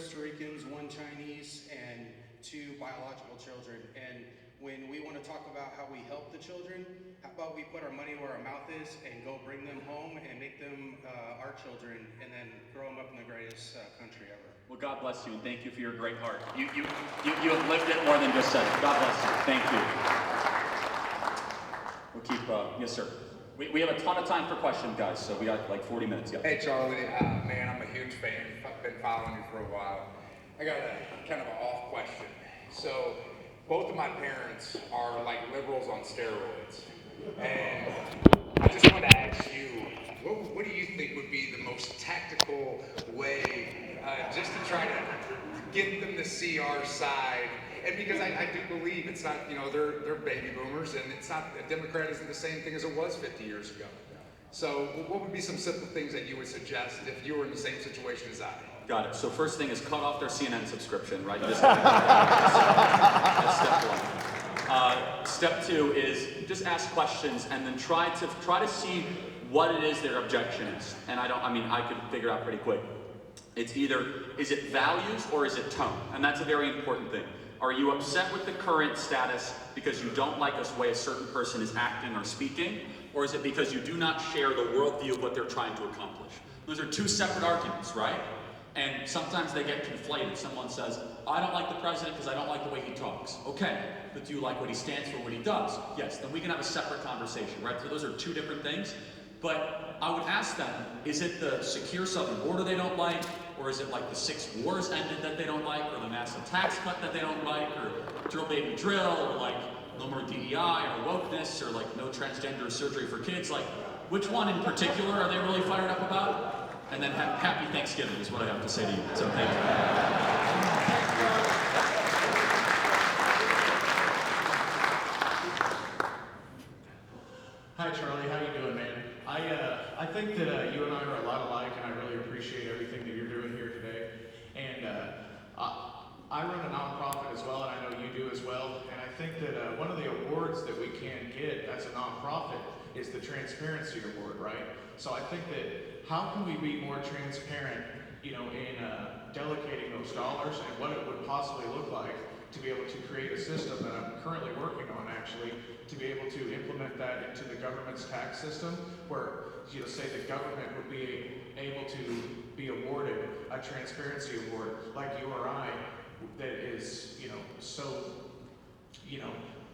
Costa Ricans, 1 Chinese, and 2 biological children. And when we want to talk about how we help the children, how about we put our money where our mouth is and go bring them home and make them our children, and then grow them up in the greatest country ever. Well, God bless you, and thank you for your great heart. You have lived it more than just said it. God bless you. Thank you. We'll keep, yes, sir. We have a ton of time for questions, guys, so we got like 40 minutes. Yeah. Hey, Charlie. Man, I'm a huge fan. I've been following you for a while. I got a kind of an off question. So, both of my parents are like liberals on steroids. And I just want to ask you, what do you think would be the most tactical way just to try to get them to see our side? And because I do believe it's not, they're baby boomers, and it's not, a Democrat isn't the same thing as it was 50 years ago. So what would be some simple things that you would suggest if you were in the same situation as I? Got it. So first thing is cut off their CNN subscription, right? That's step one. Step two is just ask questions and then try to see what it is their objection is. And I could figure out pretty quick. It's either, is it values or is it tone? And that's a very important thing. Are you upset with the current status because you don't like the way a certain person is acting or speaking? Or is it because you do not share the worldview of what they're trying to accomplish? Those are two separate arguments, right? And sometimes they get conflated. Someone says, I don't like the president because I don't like the way he talks. Okay, but do you like what he stands for, what he does? Yes, then we can have a separate conversation, right? So those are two different things. But I would ask them, is it the secure southern border they don't like? Or is it like the 6 wars ended that they don't like? Or the massive tax cut that they don't like? Or drill baby drill? Or like no more DEI or wokeness? Or like no transgender surgery for kids? Like, which one in particular are they really fired up about? And then happy Thanksgiving is what I have to say to you. So thank you. Hi Charlie, how you doing, man? I think that you and I are a lot alike, and I really appreciate everything that you're doing here today. And I run a nonprofit as well, and I know you do as well. And I think that one of the awards that we can get as a nonprofit is the Transparency Award, right? So I think that how can we be more transparent, in delegating those dollars and what it would possibly look like to be able to create a system that I'm currently working on, actually, to be able to implement that into the government's tax system, where, say the government would be able to be awarded a transparency award like you or I, that is, so,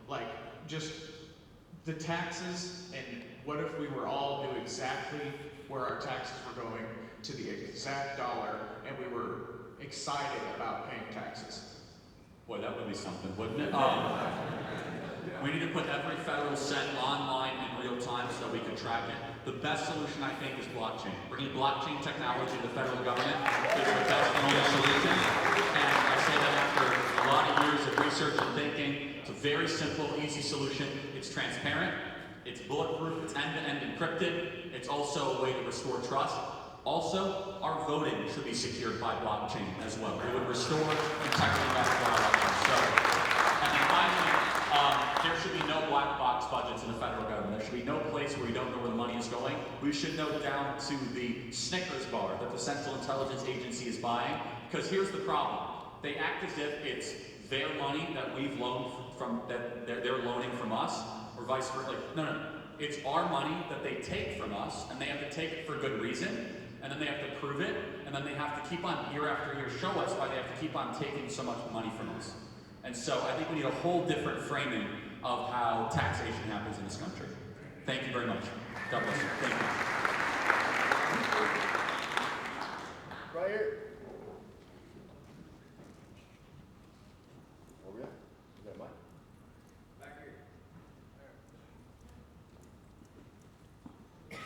like just the taxes, and what if we were all knew exactly where our taxes were going to the exact dollar, and we were excited about paying taxes. Boy, that would be something, wouldn't it? We need to put every federal cent online in real time so that we can track it. The best solution, I think, is blockchain. Bringing blockchain technology to the federal government is the best and only solution. And I say that after a lot of years of research and thinking. It's a very simple, easy solution. It's transparent, it's bulletproof, it's end-to-end encrypted. It's also a way to restore trust. Also, our voting should be secured by blockchain as well. It would restore integrity back to our elections. So, and then finally, there should be no black box budgets in the federal government. There should be no place where we don't know where the money is going. We should know down to the Snickers bar that the Central Intelligence Agency is buying. Because here's the problem. They act as if it's their money that we've loaned from, that they're loaning from us, or vice versa. Like, no. It's our money that they take from us, and they have to take it for good reason. And then they have to prove it, and then they have to keep on, year after year, show us why they have to keep on taking so much money from us. And so I think we need a whole different framing of how taxation happens in this country. Thank you very much. God bless you. Thank you. Right here. Over there. Is that mine? Back here.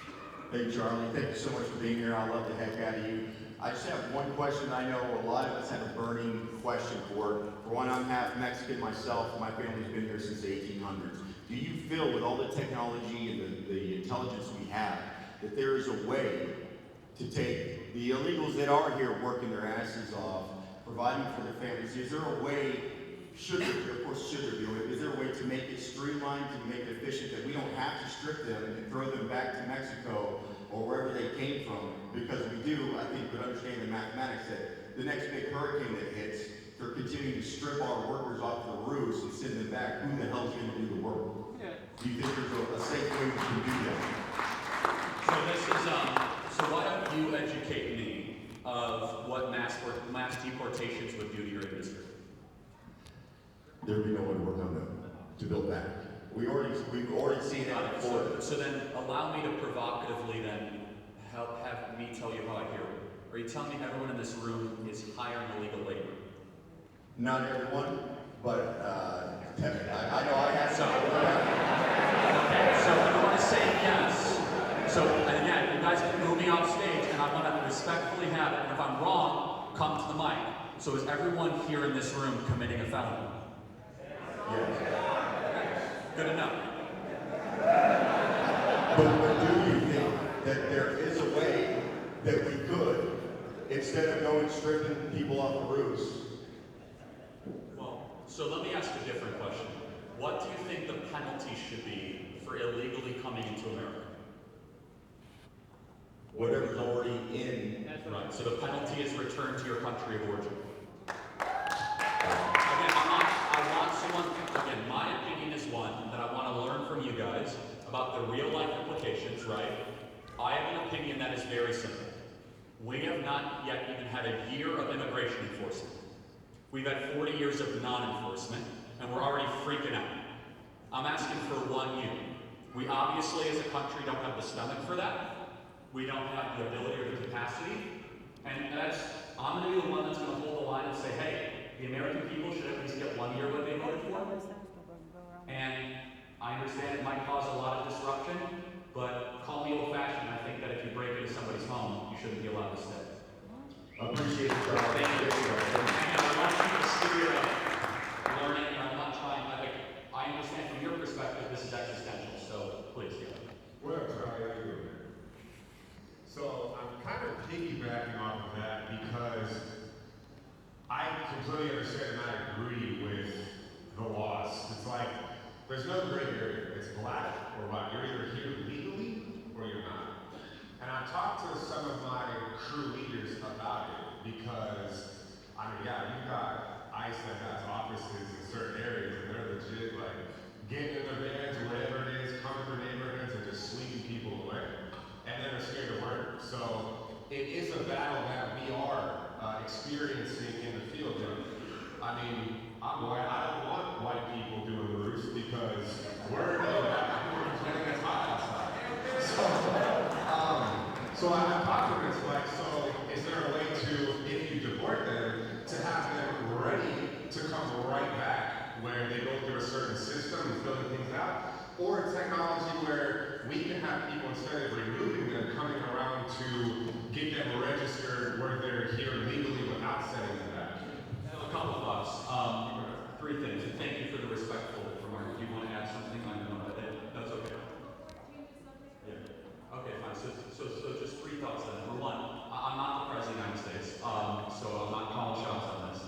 Hey Charlie, thank you so much for being here. I love the heck out of you. I just have one question. I know a lot of us have a burning question for. For one, I'm half Mexican myself. My family's been here since the 1800s. Do you feel, with all the technology and the intelligence we have, that there is a way to take the illegals that are here working their asses off, providing for their families? Is there a way, should there be a way, is there a way to make it streamlined, to make it efficient, that we don't have to strip them and throw them back to Mexico or wherever they came from? Because we do, I think, would understand the mathematics that the next big hurricane that hits, they're continuing to strip our workers off the roofs and send them back. Who the hell's going to do the work? Do you think there's a safe way we can do that? So this is, so why don't you educate me of what mass deportations would do to your industry? There would be no one to work on them to build back. We've already seen that before. So then allow me to provocatively then have me tell you how I hear it. Are you telling me everyone in this room is hiring illegal labor? Not everyone, but I know I have some. Okay, so I want to say yes. So again, you guys can move me off stage, and I want to respectfully have it. And if I'm wrong, come to the mic. So is everyone here in this room committing a felony? Yes. Good enough. But do you think that there is a way that we could, instead of going stripping people off the roofs? Well, so let me ask a different question. What do you think the penalty should be for illegally coming into America? Whatever's already in. Right, so the penalty is return to your country of origin. Again, I want someone, again, my opinion is one that I want to learn from you guys about the real life implications, right? I have an opinion that is very simple. We have not yet even had a year of immigration enforcement. We've had 40 years of non-enforcement, and we're already freaking out. I'm asking for 1 year. We obviously, as a country, don't have the stomach for that. We don't have the ability or the capacity. And I'm going to be the one that's going to hold the line and say, hey, the American people should at least get 1 year what they voted for. And I understand it might cause a lot of disruption, but call me old-fashioned. I think that if you break into somebody's home, you shouldn't be allowed to stay. Appreciate it, Charlie. Thank you. And I want you to spirit of learning, and I'm not trying, I understand from your perspective this is existential, so please, yeah. What up, Charlie? How you doing, man? So I'm kind of piggybacking off of that because I completely understand and I agree with the laws. It's like there's no gray area. It's black or white. You're either here legally or you're not. And I talked to some of my crew leaders about it because, I mean, yeah, you've got ICE that has offices in certain areas and they're legit like getting in their vans or whatever it is, coming through neighborhoods and just sweeping people away. And then they're scared to work. So it is a battle that we are experiencing in the field. And I mean, I'm white. I don't want white people doing the roofs because we're complaining it's hot outside. So I talked to them. It's like, so is there a way to, if you deport them, to have them ready to come right back where they go through a certain system and filling things out? Or technology where we can have people, instead of removing them, coming around to get them registered where they're here legally without sending them back. A couple of thoughts. 3 things. And thank you for the respectful remark. Do you want to add something? I know that's okay. Yeah. Okay, fine. So just 3 thoughts then. Number 1, I'm not the president of the United States, so I'm not calling shots on this.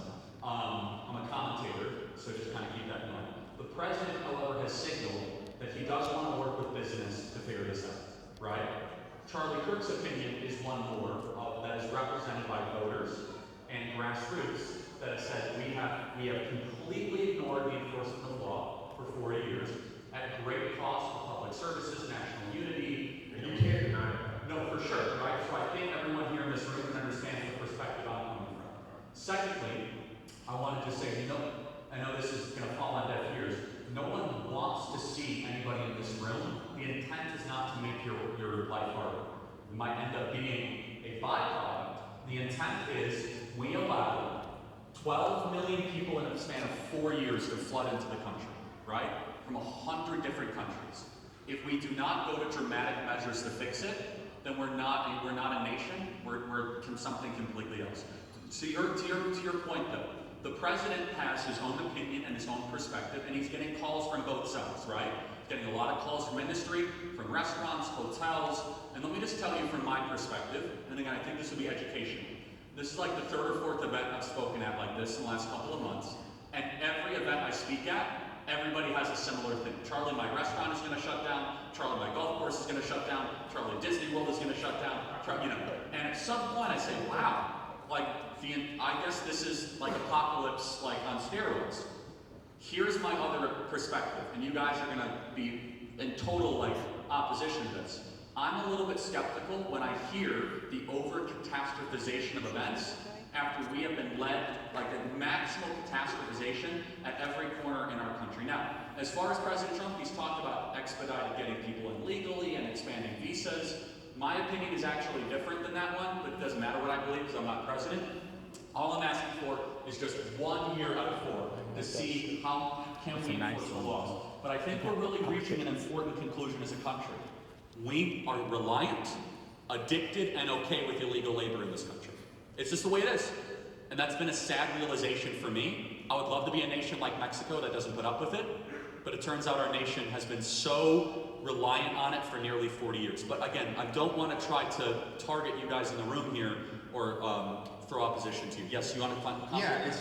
I'm a commentator, so just kind of keep that in mind. The president, however, has signaled that he does want to work with business to figure this out, right? Charlie Kirk's opinion is one more that is represented by voters and grassroots that have said we have completely ignored the enforcement of the law for 40 years at great cost to public services, national unity. And you can't deny it. No, for sure, right? So I think everyone here in this room can understand the perspective I'm coming from. Secondly, I wanted to say, I know this is going to fall on deaf ears. No one wants to see anybody in this room. The intent is not to make your life harder. It might end up being a byproduct. The intent is we allow 12 million people in a span of 4 years to flood into the country, right? From 100 different countries. If we do not go to dramatic measures to fix it, then we're not a nation. We're something completely else. To your point though. The president has his own opinion and his own perspective, and he's getting calls from both sides, right? He's getting a lot of calls from industry, from restaurants, hotels, and let me just tell you from my perspective, and again, I think this will be educational. This is like the 3rd or 4th event I've spoken at like this in the last couple of months, and every event I speak at, everybody has a similar thing. Charlie, my restaurant is going to shut down. Charlie, my golf course is going to shut down. Charlie, Disney World is going to shut down. And at some point I say, wow, like, I guess this is like apocalypse, like on steroids. Here's my other perspective, and you guys are gonna be in total like opposition to this. I'm a little bit skeptical when I hear the over-catastrophization of events after we have been led like a maximal catastrophization at every corner in our country. Now, as far as President Trump, he's talked about expedited getting people in legally and expanding visas. My opinion is actually different than that one, but it doesn't matter what I believe because I'm not president. All I'm asking for is just 1 year out of 4 to see how can we enforce the laws. But I think we're really reaching an important conclusion as a country. We are reliant, addicted, and okay with illegal labor in this country. It's just the way it is. And that's been a sad realization for me. I would love to be a nation like Mexico that doesn't put up with it, but it turns out our nation has been so reliant on it for nearly 40 years. But again, I don't want to try to target you guys in the room here or throw opposition to you. Yes, you want to comment? Yeah,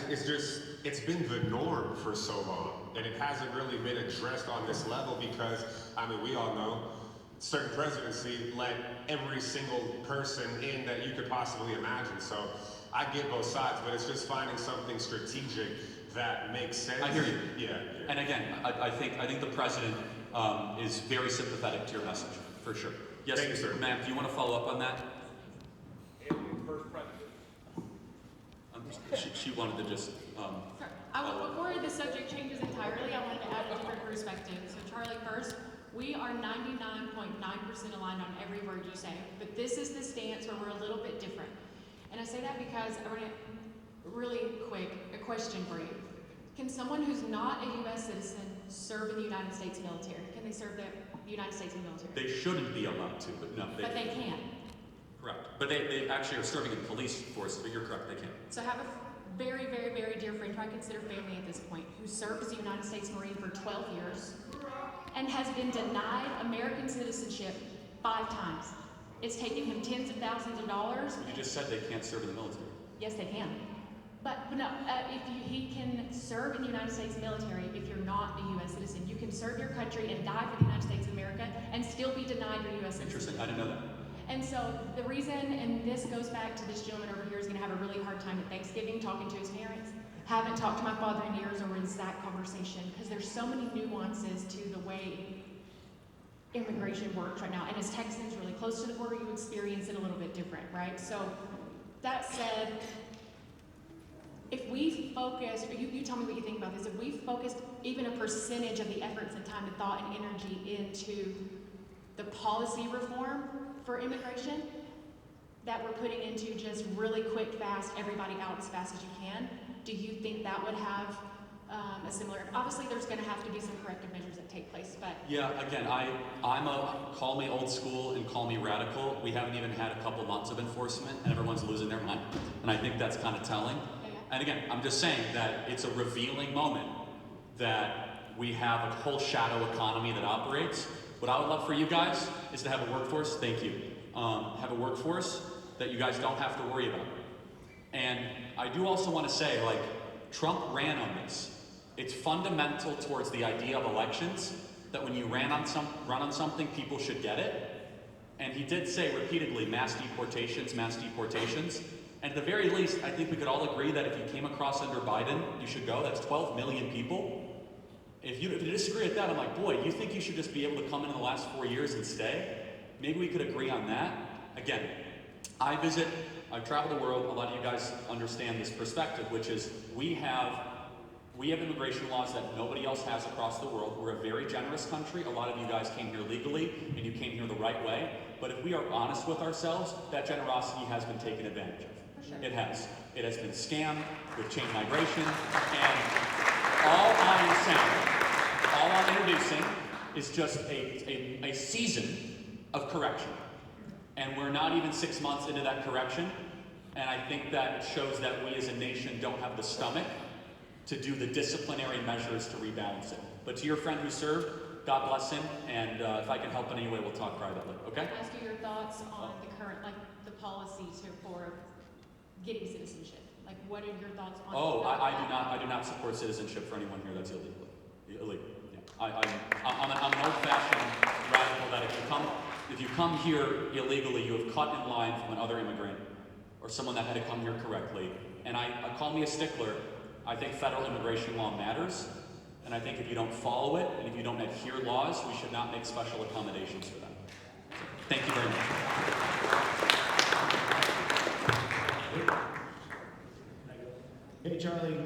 it's been the norm for so long, and it hasn't really been addressed on this level because, I mean, we all know certain presidency let every single person in that you could possibly imagine. So I get both sides, but it's just finding something strategic that makes sense. I hear you. Yeah. And again, I think the president is very sympathetic to your message, for sure. Yes, Thank you, sir. Ma'am, do you want to follow up on that? First president. She wanted to just. Before the subject changes entirely, I wanted to add a different perspective. So Charlie, first, we are 99.9% aligned on every word you say, but this is the stance where we're a little bit different. And I say that because I want to, really quick, a question for you. Can someone who's not a U.S. citizen serve in the United States military? Can they serve the United States military? They shouldn't be allowed to, but no. But they can. Correct. But they actually are serving in the police force, but you're correct, they can. So I have a very, very, very dear friend who I consider family at this point, who served as a United States Marine for 12 years and has been denied American citizenship 5 times. It's taken him tens of thousands of dollars. But you just said they can't serve in the military. Yes, they can. But no, he can serve in the United States military if you're not a U.S. citizen. You can serve your country and die for the United States of America and still be denied your U.S. citizenship. Interesting, I didn't know that. And so the reason, and this goes back to this gentleman over here, is going to have a really hard time at Thanksgiving talking to his parents. Haven't talked to my father in years over this exact conversation because there's so many nuances to the way immigration works right now. And as Texans really close to the border, you experience it a little bit different, right? So that said, if we focus, or you tell me what you think about this, if we focused even a percentage of the efforts and time and thought and energy into the policy reform for immigration that we're putting into just really quick, fast, everybody out as fast as you can, do you think that would have a similar, obviously there's gonna have to be some corrective measures that take place, but. Yeah, again, I'm call me old school and call me radical. We haven't even had a couple months of enforcement and everyone's losing their mind. And I think that's kind of telling. Yeah. And again, I'm just saying that it's a revealing moment that we have a whole shadow economy that operates. What I would love for you guys is to have a workforce, thank you, have a workforce that you guys don't have to worry about. And I do also want to say, like, Trump ran on this. It's fundamental towards the idea of elections that when you run on something, people should get it. And he did say repeatedly, mass deportations. And at the very least, I think we could all agree that if you came across under Biden, you should go. That's 12 million people. If you disagree with that, I'm like, boy, you think you should just be able to come in the last 4 years and stay? Maybe we could agree on that. Again, I travel the world. A lot of you guys understand this perspective, which is we have immigration laws that nobody else has across the world. We're a very generous country. A lot of you guys came here legally, and you came here the right way. But if we are honest with ourselves, that generosity has been taken advantage of. For sure. It has. It has been scammed with chain migration, and all I'm introducing is just a season of correction. And we're not even 6 months into that correction. And I think that shows that we as a nation don't have the stomach to do the disciplinary measures to rebalance it. But to your friend who served, God bless him. And if I can help in any way, we'll talk privately, okay? Can I ask you your thoughts on the current, like, the policy for getting citizenship? Like, what are your thoughts on that? I do not support citizenship for anyone here that's illegal. Yeah. I'm an old-fashioned radical that if you come here illegally, you have cut in line from another immigrant or someone that had to come here correctly, And I call me a stickler. I think federal immigration law matters, and I think if you don't follow it, and if you don't adhere laws, we should not make special accommodations for them. So, thank you very much. Hey, Charlie,